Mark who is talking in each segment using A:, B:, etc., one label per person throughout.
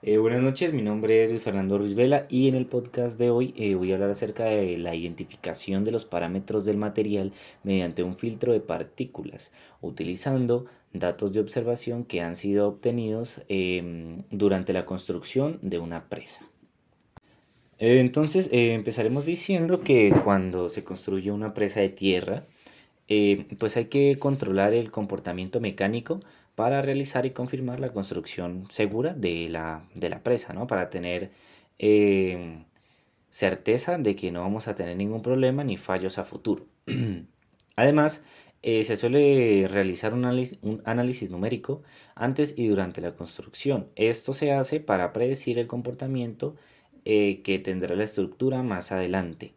A: Buenas noches, mi nombre es Luis Fernando Ruiz Vela y en el podcast de hoy voy a hablar acerca de la identificación de los parámetros del material mediante un filtro de partículas, utilizando datos de observación que han sido obtenidos durante la construcción de una presa. Empezaremos diciendo que cuando se construye una presa de tierra, pues hay que controlar el comportamiento mecánico para realizar y confirmar la construcción segura de la presa, ¿no? Para tener eh, certeza de que no vamos a tener ningún problema ni fallos a futuro. Además, se suele realizar un análisis numérico antes y durante la construcción. Esto se hace para predecir el comportamiento que tendrá la estructura más adelante.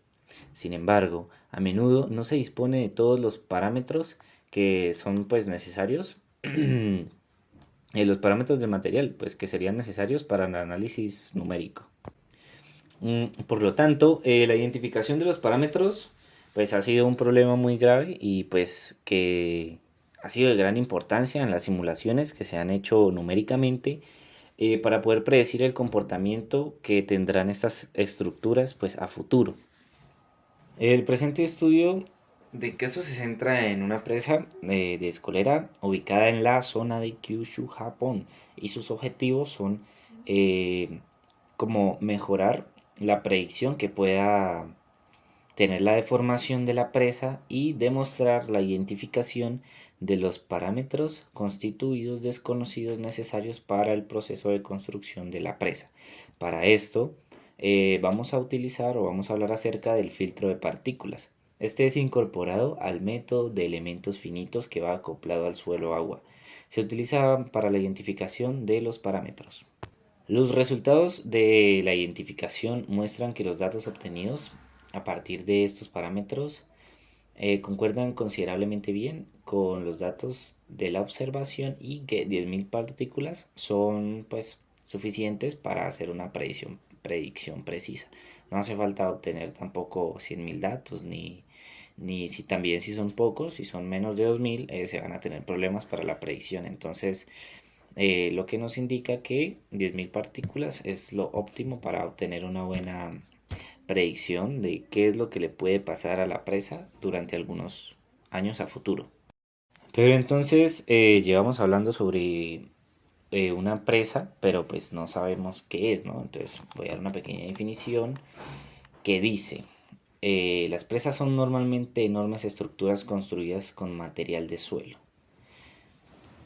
A: Sin embargo, a menudo no se dispone de todos los parámetros que son pues necesarios, los parámetros del material pues que serían necesarios para el análisis numérico. Por lo tanto, la identificación de los parámetros pues ha sido un problema muy grave y pues que ha sido de gran importancia en las simulaciones que se han hecho numéricamente para poder predecir el comportamiento que tendrán estas estructuras pues a futuro. El presente estudio de caso se centra en una presa de escolera ubicada en la zona de Kyushu, Japón, y sus objetivos son eh, como mejorar la predicción que pueda tener la deformación de la presa y demostrar la identificación de los parámetros constituidos desconocidos necesarios para el proceso de construcción de la presa. Para esto vamos a utilizar o vamos a hablar acerca del filtro de partículas. Este es incorporado al método de elementos finitos que va acoplado al suelo agua. Se utiliza para la identificación de los parámetros. Los resultados de la identificación muestran que los datos obtenidos a partir de estos parámetros concuerdan considerablemente bien con los datos de la observación y que 10.000 partículas son pues suficientes para hacer una predicción precisa. No hace falta obtener tampoco 100.000 datos ni si también si son pocos, si son menos de 2.000 se van a tener problemas para la predicción. Entonces lo que nos indica que 10.000 partículas es lo óptimo para obtener una buena predicción de qué es lo que le puede pasar a la presa durante algunos años a futuro. Pero entonces llevamos hablando sobre una presa, pero pues no sabemos qué es, ¿no? Entonces voy a dar una pequeña definición que dice, las presas son normalmente enormes estructuras construidas con material de suelo.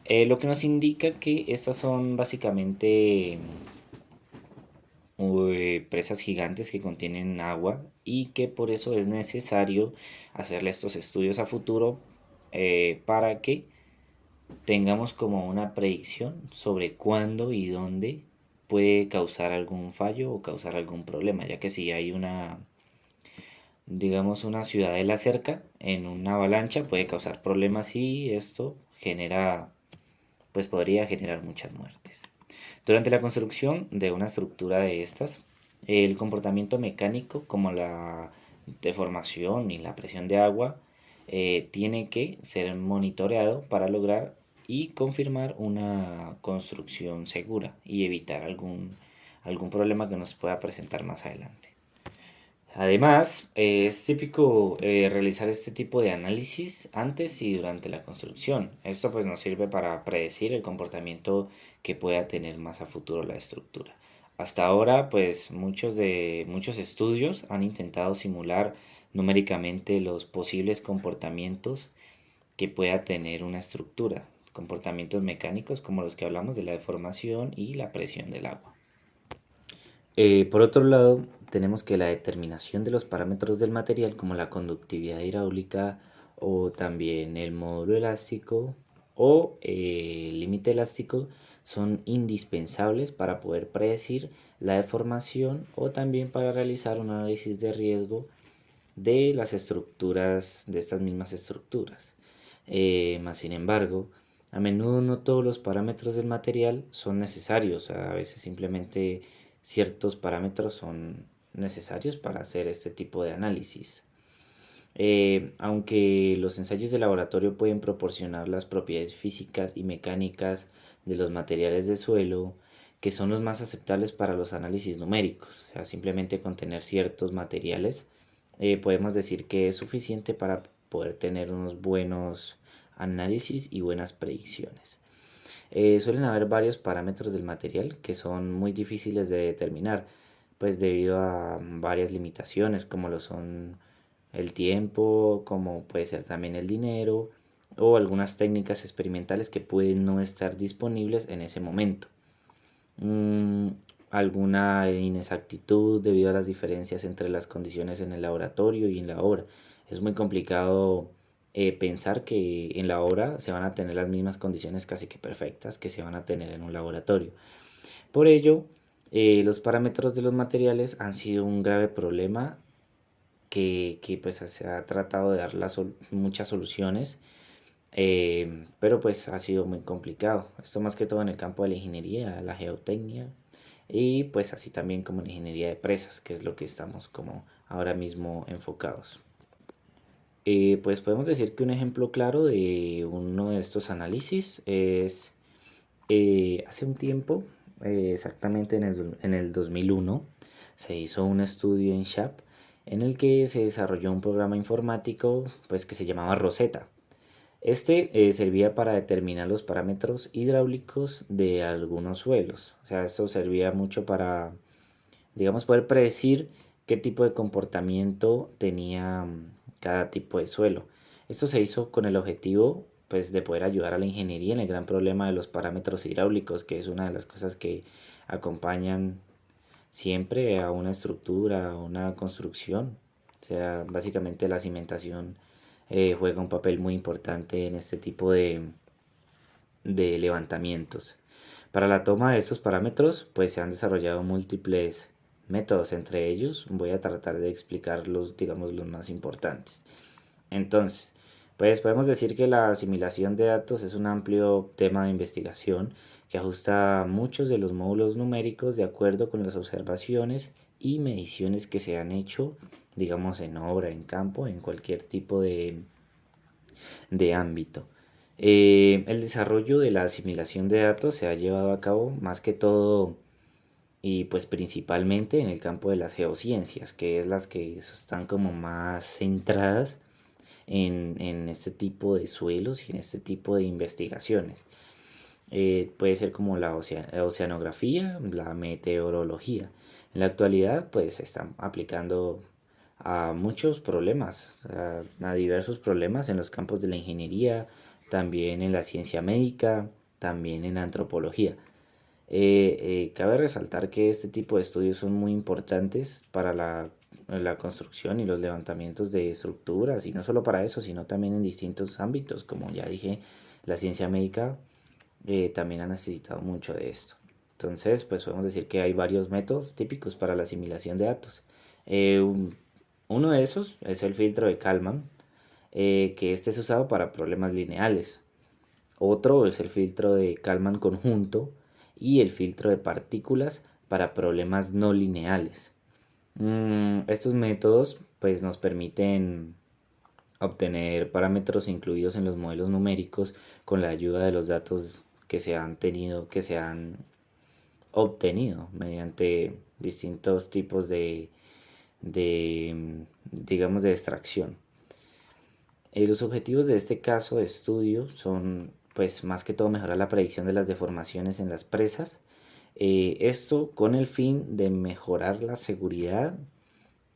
A: Lo que nos indica que estas son básicamente presas gigantes que contienen agua y que por eso es necesario hacerle estos estudios a futuro para que tengamos como una predicción sobre cuándo y dónde puede causar algún fallo o causar algún problema, ya que si hay una, digamos, una ciudadela cerca, en una avalancha puede causar problemas y esto genera, pues podría generar muchas muertes. Durante la construcción de una estructura de estas, el comportamiento mecánico como la deformación y la presión de agua tiene que ser monitoreado para lograr y confirmar una construcción segura y evitar algún problema que nos pueda presentar más adelante. Además, es típico realizar este tipo de análisis antes y durante la construcción. Esto pues nos sirve para predecir el comportamiento que pueda tener más a futuro la estructura. Hasta ahora, pues muchos estudios han intentado simular numéricamente los posibles comportamientos que pueda tener una estructura, comportamientos mecánicos como los que hablamos de la deformación y la presión del agua. Por otro lado, tenemos que la determinación de los parámetros del material como la conductividad hidráulica o también el módulo elástico o el límite elástico son indispensables para poder predecir la deformación o también para realizar un análisis de riesgo de las estructuras, de estas mismas estructuras. Más sin embargo, a menudo no todos los parámetros del material son necesarios, a veces simplemente ciertos parámetros son necesarios para hacer este tipo de análisis. Aunque los ensayos de laboratorio pueden proporcionar las propiedades físicas y mecánicas de los materiales de suelo, que son los más aceptables para los análisis numéricos. O sea, simplemente con tener ciertos materiales podemos decir que es suficiente para poder tener unos buenos análisis y buenas predicciones. Suelen haber varios parámetros del material que son muy difíciles de determinar, pues debido a varias limitaciones, como lo son el tiempo, como puede ser también el dinero, o algunas técnicas experimentales que pueden no estar disponibles en ese momento. Mm, alguna inexactitud debido a las diferencias entre las condiciones en el laboratorio y en la obra. Es muy complicado pensar que en la obra se van a tener las mismas condiciones casi que perfectas que se van a tener en un laboratorio. Por ello, los parámetros de los materiales han sido un grave problema que pues se ha tratado de dar muchas soluciones, pero pues ha sido muy complicado. Esto más que todo en el campo de la ingeniería, la geotecnia y pues así también como en la ingeniería de presas, que es lo que estamos como ahora mismo enfocados. Pues podemos decir que un ejemplo claro de uno de estos análisis es hace un tiempo, exactamente en el 2001, se hizo un estudio en SHAP en el que se desarrolló un programa informático pues, que se llamaba Rosetta. Este servía para determinar los parámetros hidráulicos de algunos suelos. O sea, esto servía mucho para, digamos, poder predecir qué tipo de comportamiento tenía cada tipo de suelo. Esto se hizo con el objetivo pues de poder ayudar a la ingeniería en el gran problema de los parámetros hidráulicos, que es una de las cosas que acompañan siempre a una estructura, a una construcción. O sea, básicamente la cimentación juega un papel muy importante en este tipo de levantamientos. Para la toma de estos parámetros, pues se han desarrollado múltiples métodos, entre ellos voy a tratar de explicar los, digamos, los más importantes. Entonces, pues podemos decir que la asimilación de datos es un amplio tema de investigación que ajusta muchos de los módulos numéricos de acuerdo con las observaciones y mediciones que se han hecho, digamos, en obra, en campo, en cualquier tipo de ámbito. El desarrollo de la asimilación de datos se ha llevado a cabo más que todo y pues principalmente en el campo de las geociencias, que es las que están como más centradas en este tipo de suelos y en este tipo de investigaciones. Puede ser como la oceanografía, la meteorología. En la actualidad pues se están aplicando a muchos problemas, a diversos problemas en los campos de la ingeniería, también en la ciencia médica, también en antropología. Cabe resaltar que este tipo de estudios son muy importantes para la construcción y los levantamientos de estructuras, y no solo para eso, sino también en distintos ámbitos, como ya dije, la ciencia médica también ha necesitado mucho de esto. Entonces, pues podemos decir que hay varios métodos típicos para la asimilación de datos. Eh, un- Uno de esos es el filtro de Kalman, que este es usado para problemas lineales. Otro es el filtro de Kalman conjunto y el filtro de partículas para problemas no lineales. Estos métodos pues nos permiten obtener parámetros incluidos en los modelos numéricos con la ayuda de los datos que se han obtenido mediante distintos tipos digamos, de extracción. Los objetivos de este caso de estudio son, pues, más que todo mejorar la predicción de las deformaciones en las presas. Esto con el fin de mejorar la seguridad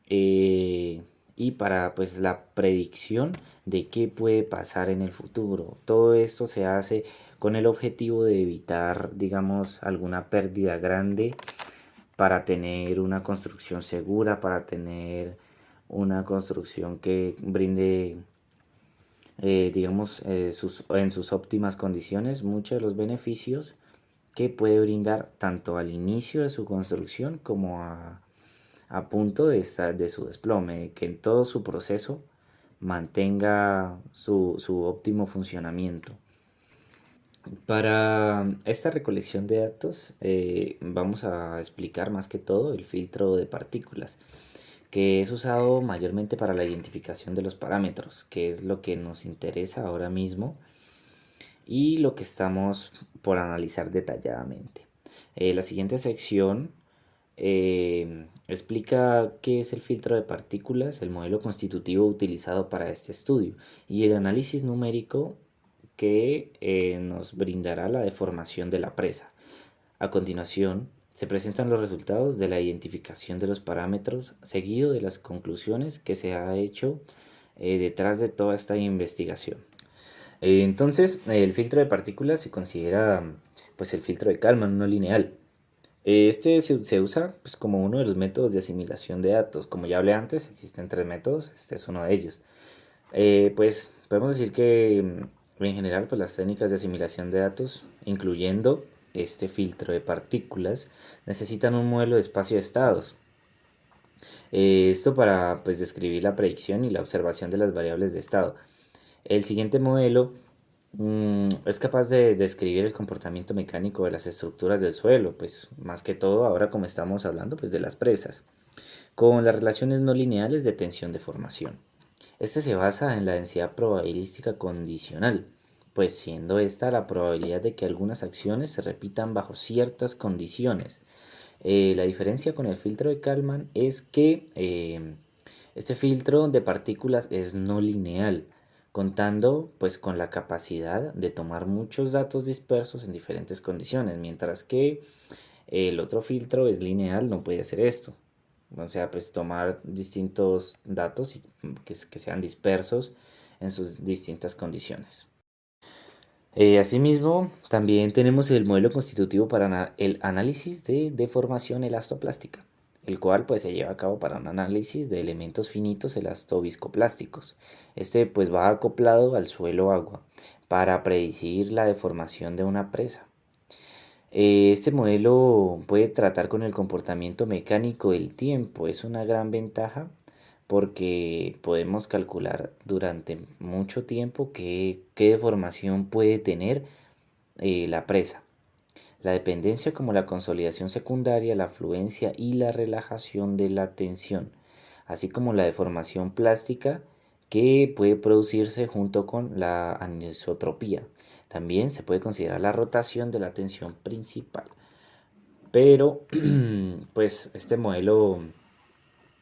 A: eh, y para, pues, la predicción de qué puede pasar en el futuro. Todo esto se hace con el objetivo de evitar, digamos, alguna pérdida grande para tener una construcción segura, para tener una construcción que brinde digamos, en sus óptimas condiciones, muchos de los beneficios que puede brindar tanto al inicio de su construcción como a punto de su desplome, que en todo su proceso mantenga su óptimo funcionamiento. Para esta recolección de datos vamos a explicar más que todo el filtro de partículas, que es usado mayormente para la identificación de los parámetros, que es lo que nos interesa ahora mismo y lo que estamos por analizar detalladamente. La siguiente sección explica qué es el filtro de partículas, el modelo constitutivo utilizado para este estudio y el análisis numérico que nos brindará la deformación de la presa. A continuación, se presentan los resultados de la identificación de los parámetros, seguido de las conclusiones que se ha hecho detrás de toda esta investigación. Entonces, el filtro de partículas se considera pues el filtro de Kalman no lineal. Este se usa pues, como uno de los métodos de asimilación de datos. Como ya hablé antes, existen tres métodos, este es uno de ellos. Pues podemos decir que en general pues, las técnicas de asimilación de datos, incluyendo este filtro de partículas, necesitan un modelo de espacio de estados. Esto para pues, describir la predicción y la observación de las variables de estado. El siguiente modelo es capaz de describir el comportamiento mecánico de las estructuras del suelo, pues más que todo ahora como estamos hablando pues de las presas, con las relaciones no lineales de tensión-deformación. Este se basa en la densidad probabilística condicional, pues siendo esta la probabilidad de que algunas acciones se repitan bajo ciertas condiciones. La diferencia con el filtro de Kalman es que este filtro de partículas es no lineal, contando pues con la capacidad de tomar muchos datos dispersos en diferentes condiciones, mientras que el otro filtro es lineal, no puede hacer esto. O sea, pues tomar distintos datos y que sean dispersos en sus distintas condiciones. Asimismo, también tenemos el modelo constitutivo para el análisis de deformación elastoplástica, el cual pues se lleva a cabo para un análisis de elementos finitos elastoviscoplásticos. Este pues va acoplado al suelo agua para predecir la deformación de una presa. Este modelo puede tratar con el comportamiento mecánico del tiempo. Es una gran ventaja porque podemos calcular durante mucho tiempo qué deformación puede tener la presa. La dependencia como la consolidación secundaria, la fluencia y la relajación de la tensión, así como la deformación plástica que puede producirse junto con la anisotropía. También se puede considerar la rotación de la tensión principal. Pero, pues este modelo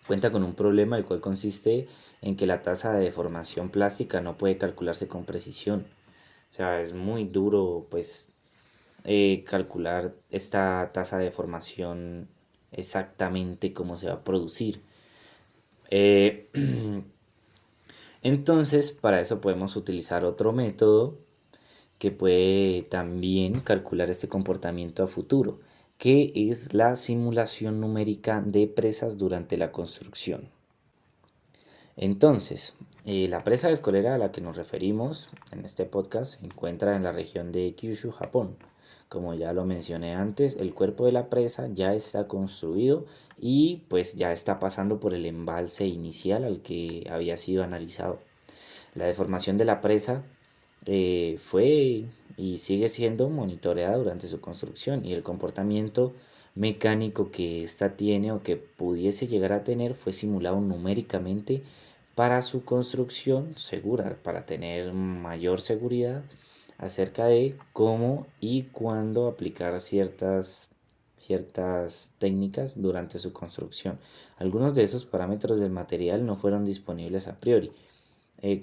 A: cuenta con un problema el cual consiste en que la tasa de deformación plástica no puede calcularse con precisión. O sea, es muy duro pues calcular esta tasa de deformación exactamente cómo se va a producir. Eh, entonces, para eso podemos utilizar otro método que puede también calcular este comportamiento a futuro, que es la simulación numérica de presas durante la construcción. Entonces, la presa escolera a la que nos referimos en este podcast se encuentra en la región de Kyushu, Japón. Como ya lo mencioné antes, el cuerpo de la presa ya está construido y pues ya está pasando por el embalse inicial al que había sido analizado. La deformación de la presa fue y sigue siendo monitoreada durante su construcción y el comportamiento mecánico que ésta tiene o que pudiese llegar a tener fue simulado numéricamente para su construcción segura, para tener mayor seguridad acerca de cómo y cuándo aplicar ciertas técnicas durante su construcción. Algunos de esos parámetros del material no fueron disponibles a priori.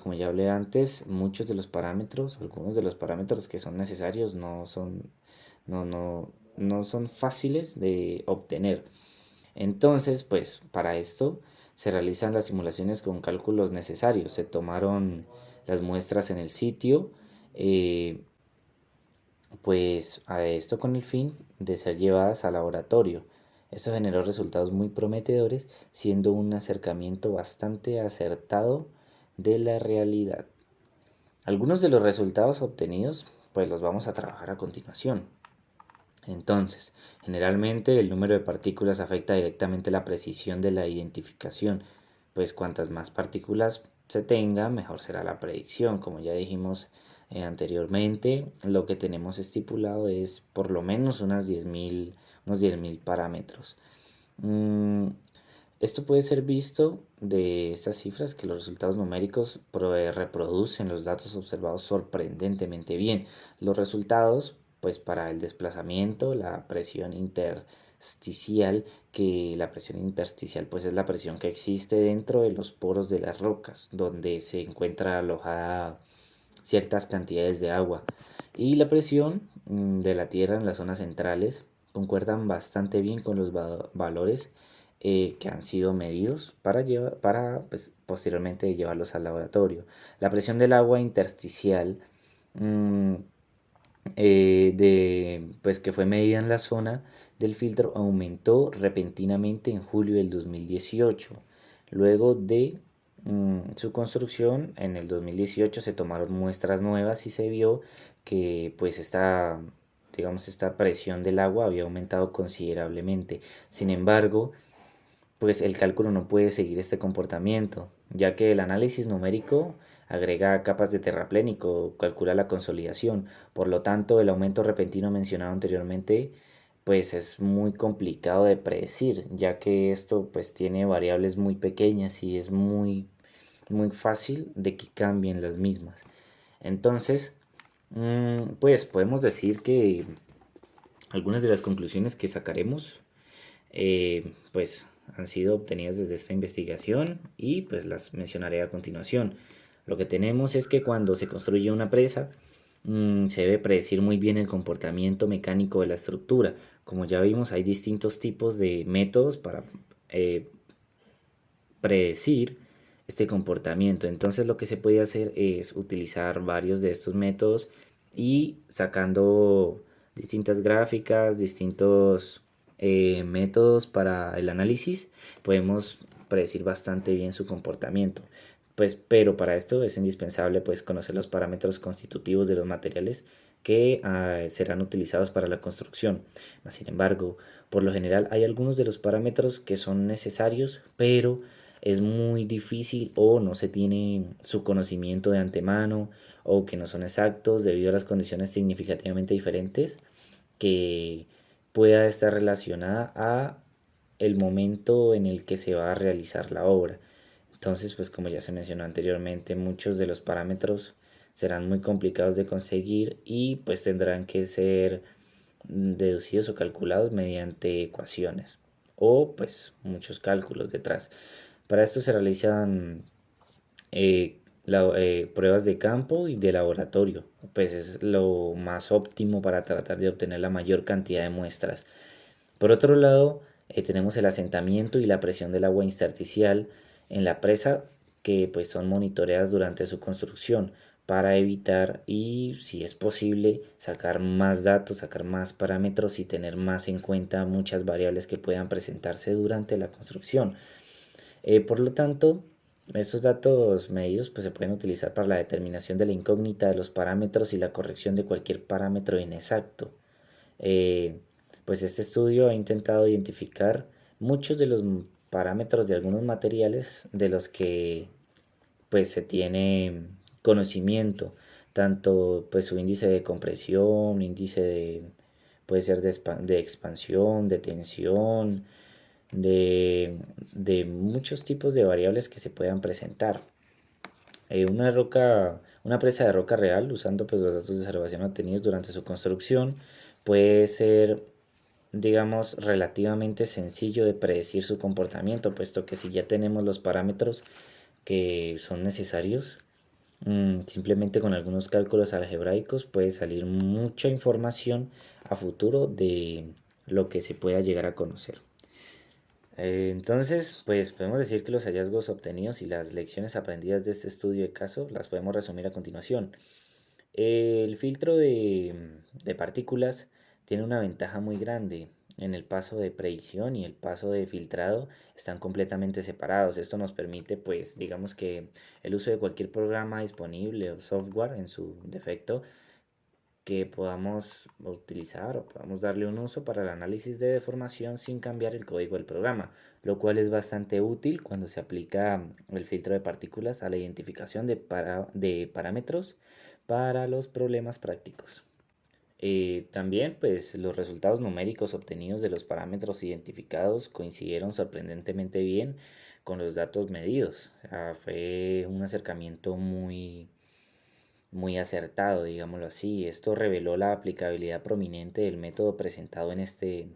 A: Como ya hablé antes, muchos de los parámetros, algunos de los parámetros que son necesarios no son fáciles de obtener. Entonces, pues para esto se realizan las simulaciones con cálculos necesarios. Se tomaron las muestras en el sitio, eh, pues a esto con el fin de ser llevadas al laboratorio. Esto generó resultados muy prometedores, siendo un acercamiento bastante acertado de la realidad. Algunos de los resultados obtenidos, pues los vamos a trabajar a continuación. Entonces, generalmente el número de partículas afecta directamente la precisión de la identificación, pues cuantas más partículas se tenga, mejor será la predicción. Como ya dijimos anteriormente, lo que tenemos estipulado es por lo menos unos 10.000 parámetros. Esto puede ser visto de estas cifras que los resultados numéricos reproducen los datos observados sorprendentemente bien. Los resultados pues para el desplazamiento, la presión intersticial, que la presión intersticial pues es la presión que existe dentro de los poros de las rocas, donde se encuentra alojada ciertas cantidades de agua. Y la presión de la Tierra en las zonas centrales concuerdan bastante bien con los valores que han sido medidos para pues, posteriormente llevarlos al laboratorio. La presión del agua intersticial mm, pues, que fue medida en la zona del filtro aumentó repentinamente en julio del 2018. Luego de su construcción, en el 2018 se tomaron muestras nuevas y se vio que pues digamos, esta presión del agua había aumentado considerablemente. Sin embargo, pues el cálculo no puede seguir este comportamiento, ya que el análisis numérico agrega capas de terraplénico, calcula la consolidación. Por lo tanto, el aumento repentino mencionado anteriormente pues es muy complicado de predecir, ya que esto pues tiene variables muy pequeñas y es muy fácil de que cambien las mismas. Entonces, pues podemos decir que algunas de las conclusiones que sacaremos pues han sido obtenidas desde esta investigación y pues las mencionaré a continuación. Lo que tenemos es que cuando se construye una presa, se debe predecir muy bien el comportamiento mecánico de la estructura. Como ya vimos, hay distintos tipos de métodos para eh, predecir este comportamiento. Entonces lo que se puede hacer es utilizar varios de estos métodos y sacando distintas gráficas, distintos métodos para el análisis, podemos predecir bastante bien su comportamiento. Pues, pero para esto es indispensable pues, conocer los parámetros constitutivos de los materiales que serán utilizados para la construcción. Sin embargo, por lo general hay algunos de los parámetros que son necesarios, pero es muy difícil o no se tiene su conocimiento de antemano o que no son exactos debido a las condiciones significativamente diferentes que pueda estar relacionada a el momento en el que se va a realizar la obra. Entonces, pues como ya se mencionó anteriormente, muchos de los parámetros serán muy complicados de conseguir y pues tendrán que ser deducidos o calculados mediante ecuaciones o pues muchos cálculos detrás. Para esto se realizan pruebas de campo y de laboratorio, pues es lo más óptimo para tratar de obtener la mayor cantidad de muestras. Por otro lado, tenemos el asentamiento y la presión del agua intersticial en la presa que pues son monitoreadas durante su construcción para evitar y si es posible sacar más datos, sacar más parámetros y tener más en cuenta muchas variables que puedan presentarse durante la construcción. Por lo tanto, estos datos medios pues, se pueden utilizar para la determinación de la incógnita de los parámetros y la corrección de cualquier parámetro inexacto. Eh, pues este estudio ha intentado identificar muchos de los parámetros de algunos materiales de los que pues se tiene conocimiento, tanto pues su índice de compresión, índice puede ser de expansión, de tensión, de, de muchos tipos de variables que se puedan presentar. Una presa de roca real, usando pues, los datos de observación obtenidos durante su construcción, puede ser, digamos, relativamente sencillo de predecir su comportamiento, puesto que si ya tenemos los parámetros que son necesarios, simplemente con algunos cálculos algebraicos puede salir mucha información a futuro de lo que se pueda llegar a conocer. Entonces, pues podemos decir que los hallazgos obtenidos y las lecciones aprendidas de este estudio de caso las podemos resumir a continuación. El filtro de partículas tiene una ventaja muy grande. En el paso de predicción y el paso de filtrado están completamente separados. Esto nos permite, pues, digamos que el uso de cualquier programa disponible o software en su defecto que podamos utilizar o podamos darle un uso para el análisis de deformación sin cambiar el código del programa, lo cual es bastante útil cuando se aplica el filtro de partículas a la identificación de parámetros para los problemas prácticos. También, pues, los resultados numéricos obtenidos de los parámetros identificados coincidieron sorprendentemente bien con los datos medidos. O sea, fue un acercamiento muy muy acertado, digámoslo así. Esto reveló la aplicabilidad prominente del método presentado en este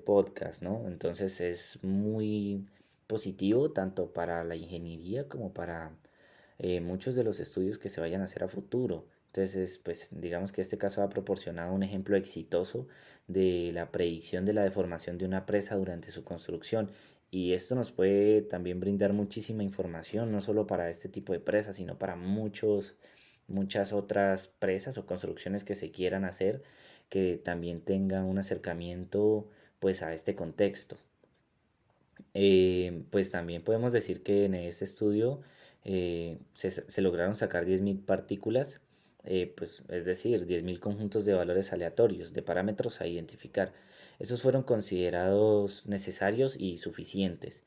A: podcast, ¿no? Entonces es muy positivo tanto para la ingeniería como para muchos de los estudios que se vayan a hacer a futuro. Entonces, pues digamos que este caso ha proporcionado un ejemplo exitoso de la predicción de la deformación de una presa durante su construcción. Y esto nos puede también brindar muchísima información, no solo para este tipo de presas, sino para muchas otras presas o construcciones que se quieran hacer que también tengan un acercamiento pues a este contexto. Pues también podemos decir que en este estudio se lograron sacar 10.000 partículas, pues es decir, 10.000 conjuntos de valores aleatorios, de parámetros a identificar. Esos fueron considerados necesarios y suficientes,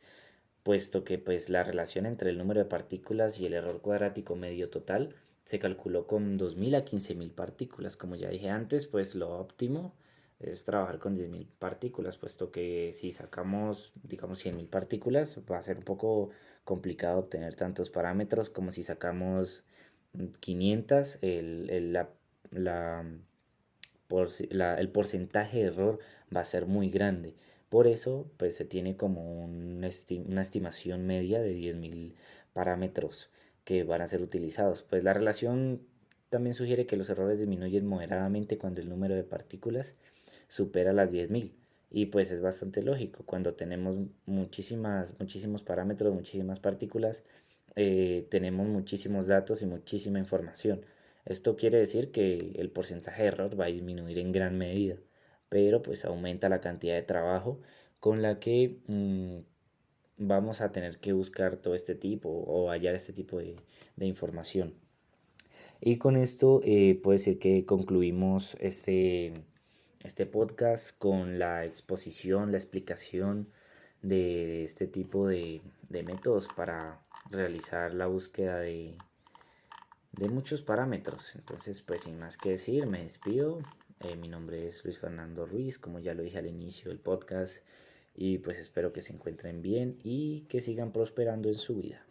A: puesto que pues la relación entre el número de partículas y el error cuadrático medio total se calculó con 2.000 a 15.000 partículas. Como ya dije antes, pues lo óptimo es trabajar con 10.000 partículas, puesto que si sacamos, digamos, 100.000 partículas, va a ser un poco complicado obtener tantos parámetros como si sacamos 500, la, el porcentaje de error va a ser muy grande. Por eso, pues se tiene como una estimación media de 10.000 parámetros que van a ser utilizados. Pues la relación también sugiere que los errores disminuyen moderadamente cuando el número de partículas supera las 10.000. Y pues es bastante lógico, cuando tenemos muchísimos parámetros, muchísimas partículas, tenemos muchísimos datos y muchísima información. Esto quiere decir que el porcentaje de error va a disminuir en gran medida, pero pues aumenta la cantidad de trabajo con la que vamos a tener que buscar todo este tipo o hallar este tipo de información. Y con esto puedo decir que concluimos este podcast con la exposición, la explicación de este tipo de métodos para realizar la búsqueda de muchos parámetros. Entonces, pues sin más que decir, me despido. Mi nombre es Luis Fernando Ruiz, como ya lo dije al inicio del podcast, y pues espero que se encuentren bien y que sigan prosperando en su vida.